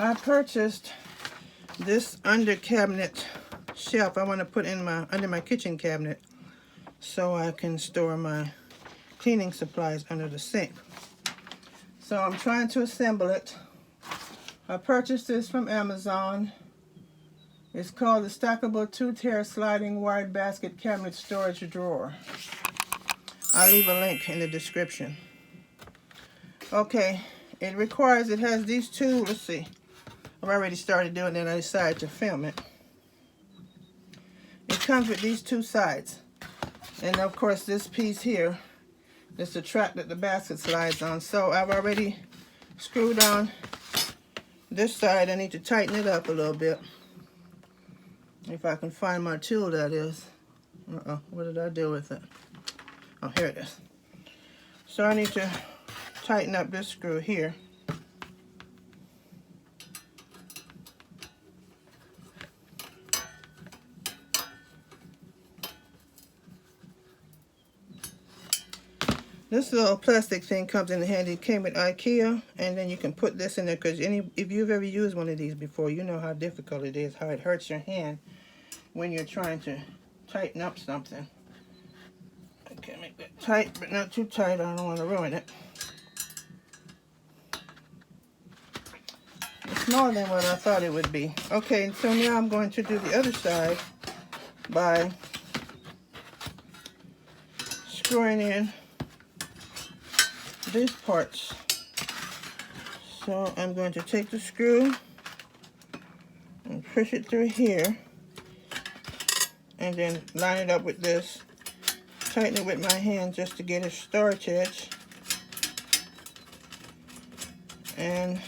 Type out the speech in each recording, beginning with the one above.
I purchased this under cabinet shelf I want to put in under my kitchen cabinet so I can store my cleaning supplies under the sink. So I'm trying to assemble it. I purchased this from Amazon. It's called the Stackable 2-Tier Sliding Wide Basket Cabinet Storage Drawer. I'll leave a link in the description. Okay, it has these two, let's see. I've already started doing it and I decided to film it. It comes with these two sides. And of course this piece here is the track that the basket slides on. So I've already screwed on this side. I need to tighten it up a little bit. If I can find my tool, that is. What did I do with it? Oh, here it is. So I need to tighten up this screw here. This little plastic thing comes in handy. It came with IKEA, and then you can put this in there because if you've ever used one of these before, you know how difficult it is, how it hurts your hand when you're trying to tighten up something. Okay, make that tight, but not too tight. I don't want to ruin it. It's more than what I thought it would be. Okay, and so now I'm going to do the other side by screwing in these parts. So I'm going to take the screw and push it through here and then line it up with this, tighten it with my hand just to get a starch edge, and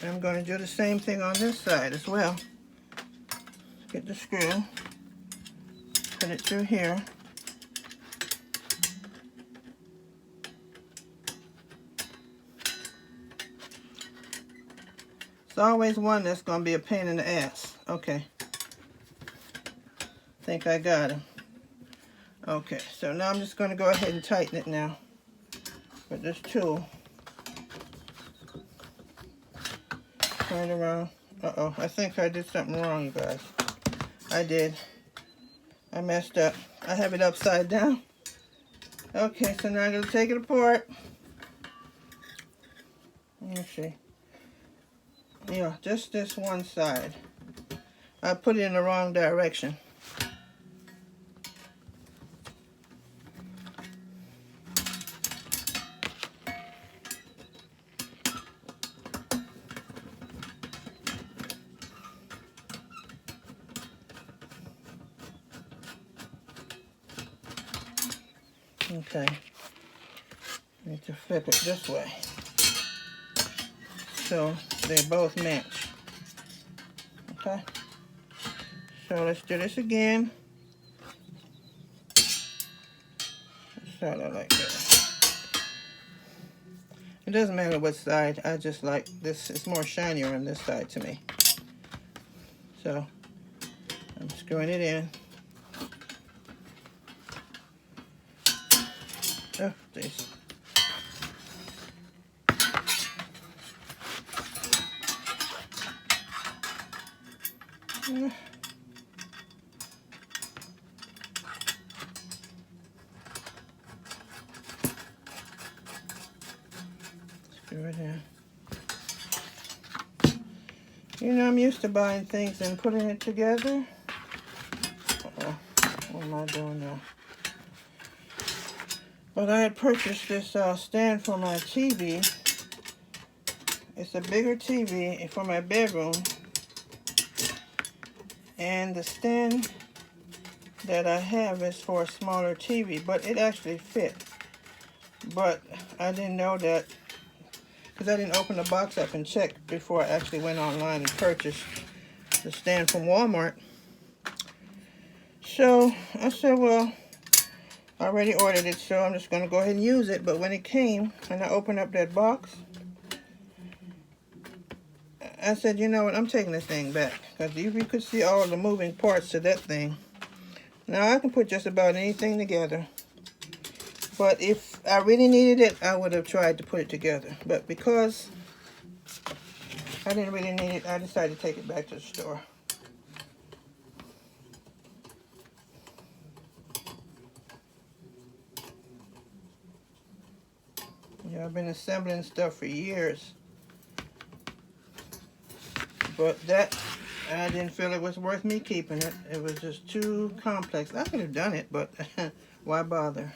I'm going to do the same thing on this side as well. Get the screw, put it through here, it's always one that's going to be a pain in the ass. Okay. I think I got him. Okay, so now I'm just going to go ahead and tighten it now with this tool. Turn it around. Uh-oh, I think I did something wrong, you guys. I did. I messed up. I have it upside down. Okay, so now I'm going to take it apart. Let me see. Yeah, just this one side. I put it in the wrong direction. Okay, I need to flip it this way so they both match. Okay, so let's do this again. Sort of like that. It doesn't matter what side, I just like this. It's more shinier on this side to me. So I'm screwing it in. Oh, jeez. Screw it in. You know, I'm used to buying things and putting it together. What am I doing now? But I had purchased this stand for my TV. It's a bigger TV for my bedroom. And the stand that I have is for a smaller TV, but it actually fit. But I didn't know that because I didn't open the box up and check before I actually went online and purchased the stand from Walmart. So I said, well, I already ordered it, so I'm just going to go ahead and use it. But when it came and I opened up that box, I said, you know what, I'm taking this thing back. Because you could see all the moving parts to that thing. Now, I can put just about anything together. But if I really needed it, I would have tried to put it together. But because I didn't really need it. I decided to take it back to the store. Yeah, I've been assembling stuff for years. But that, I didn't feel it was worth me keeping it. It was just too complex. I could have done it, but why bother?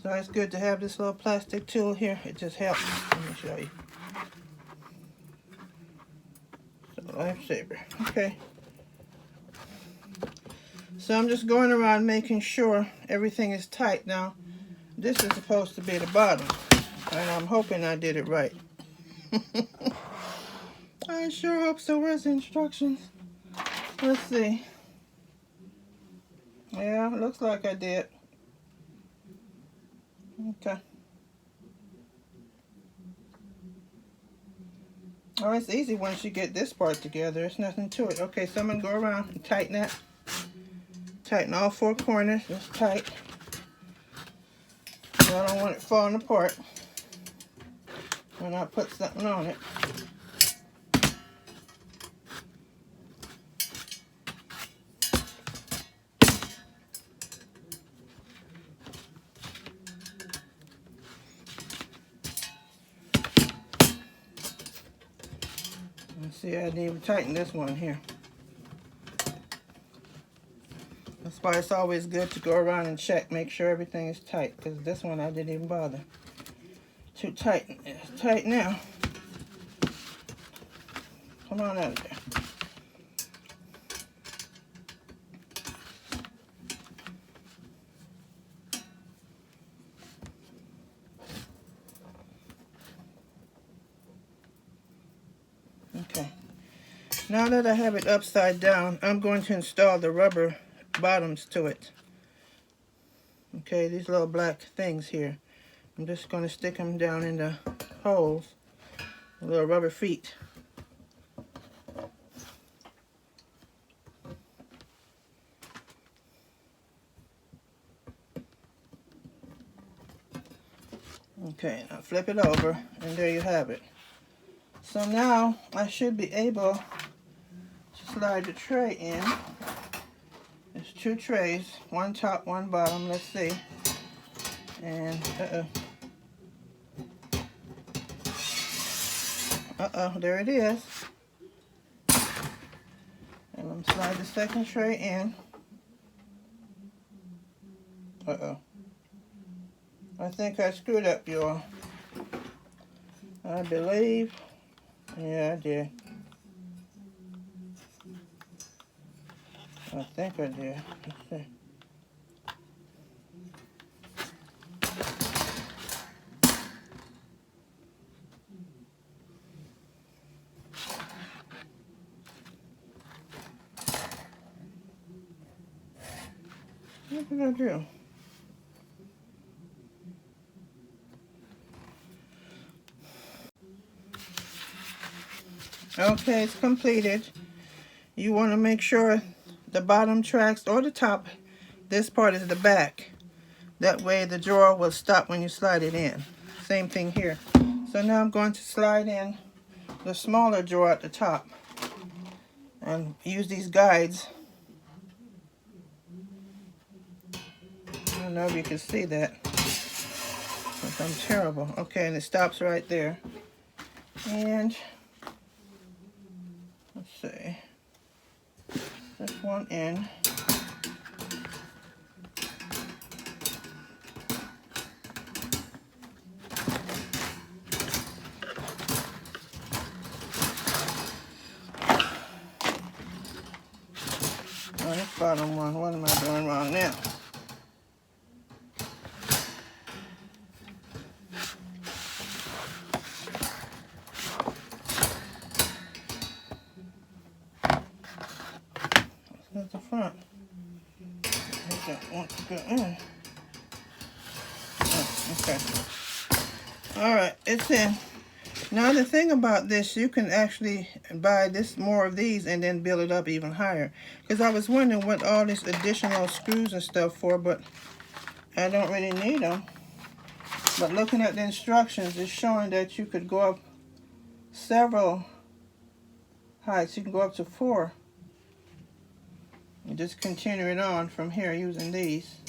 So it's good to have this little plastic tool here. It just helps. Let me show you. It's a lifesaver. Okay. So I'm just going around making sure everything is tight. Now, this is supposed to be the bottom, and I'm hoping I did it right. I sure hope so. Where's the instructions? Let's see. Yeah, looks like I did. Okay. Oh, it's easy once you get this part together. There's nothing to it. Okay, so I'm going to go around and tighten that. Tighten all four corners. Just tight. I don't want it falling apart when I put something on it. Let's see, I didn't even tighten this one here. That's why it's always good to go around and check, make sure everything is tight, because this one I didn't even bother. Too tight. It's tight now. Come on out of there. Okay. Now that I have it upside down, I'm going to install the rubber bottoms to it. Okay, these little black things here. I'm just going to stick them down in the holes, the little rubber feet. Okay, now flip it over, and there you have it. So now I should be able to slide the tray in. There's two trays, one top, one bottom. Let's see. And there it is. And I'm slide the second tray in. I think I screwed up, y'all. I believe. Yeah, I did. I think I did. Let's see. What did I do? Okay, it's completed. You want to make sure the bottom tracks or the top, this part is the back. That way the drawer will stop when you slide it in. Same thing here. So now I'm going to slide in the smaller drawer at the top and use these guides. I don't know if you can see that, because I'm terrible. Okay, and it stops right there. And let's see, this one in. Oh, this bottom one, what am I doing wrong now? At the front. I don't want to go in. Oh, okay. Alright, it's in. Now the thing about this, you can actually buy more of these and then build it up even higher. Because I was wondering what all these additional screws and stuff for, but I don't really need them. But looking at the instructions, it's showing that you could go up several heights. You can go up to 4. And just continue it on from here using these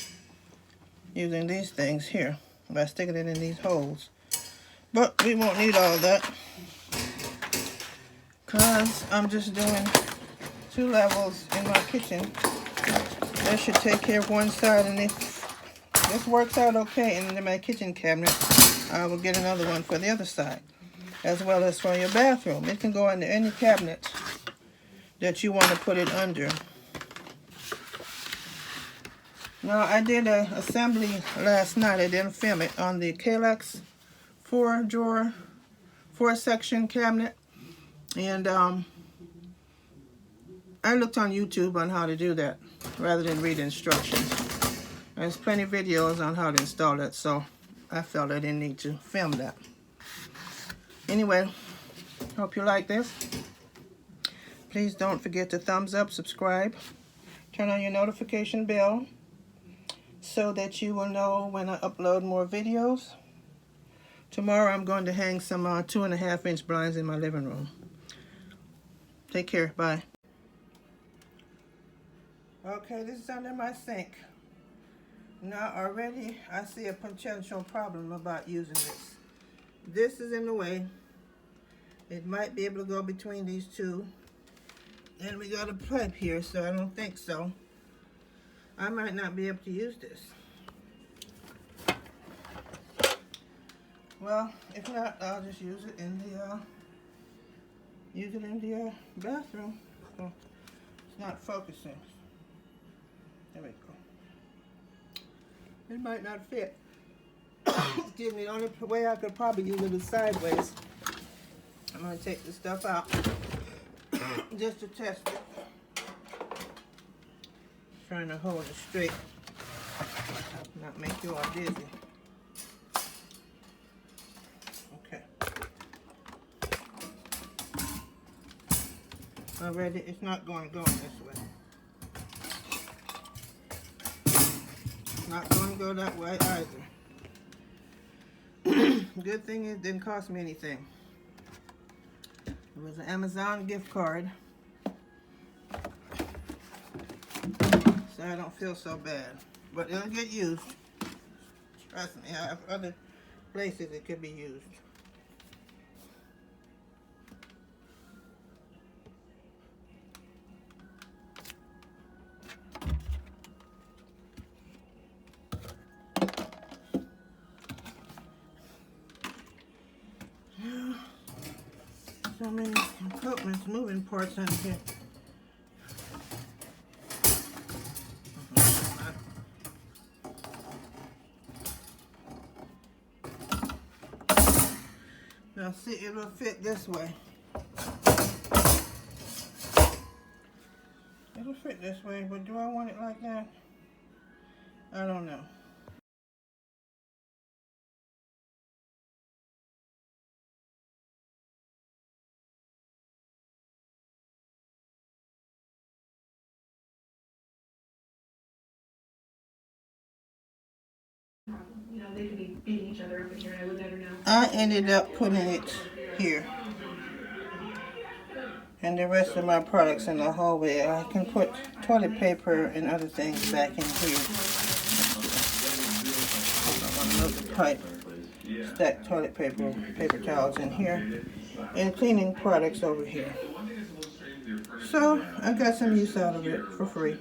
things here by sticking it in these holes. But we won't need all that because I'm just doing 2 levels in my kitchen. That should take care of one side, and if this works out okay and in my kitchen cabinet, I will get another one for the other side, as well as for your bathroom. It can go into any cabinet that you want to put it under. Now, I did an assembly last night. I didn't film it on the Kallax 4-section cabinet. And I looked on YouTube on how to do that rather than read instructions. There's plenty of videos on how to install it, so I felt I didn't need to film that. Anyway, hope you like this. Please don't forget to thumbs up, subscribe, turn on your notification bell so that you will know when I upload more videos. Tomorrow I'm going to hang some 2.5-inch blinds in my living room. Take care. Bye. Okay, this is under my sink. Now already I see a potential problem about using this. This is in the way. It might be able to go between these two. And we got a pipe here, so I don't think so. I might not be able to use this. Well, if not, I'll just use it in the bathroom. So it's not focusing. There we go. It might not fit. Excuse me. The only way I could probably use it is sideways. I'm going to take this stuff out just to test it. Trying to hold it straight, not make you all dizzy. Okay. Already, it's not going this way. It's not going to go that way either. Good thing it didn't cost me anything. It was an Amazon gift card. So I don't feel so bad. But it'll get used. Trust me, I have other places it could be used. So many compartments, moving parts on here. Now see, it will fit this way. It'll fit this way, but do I want it like that? I don't know. You know, they could be beating each other up in here, and I would never know. I ended up putting it here. And the rest of my products in the hallway. I can put toilet paper and other things back in here. I'm going to move the pipe. Stack toilet paper, paper towels in here. And cleaning products over here. So, I got some use out of it for free.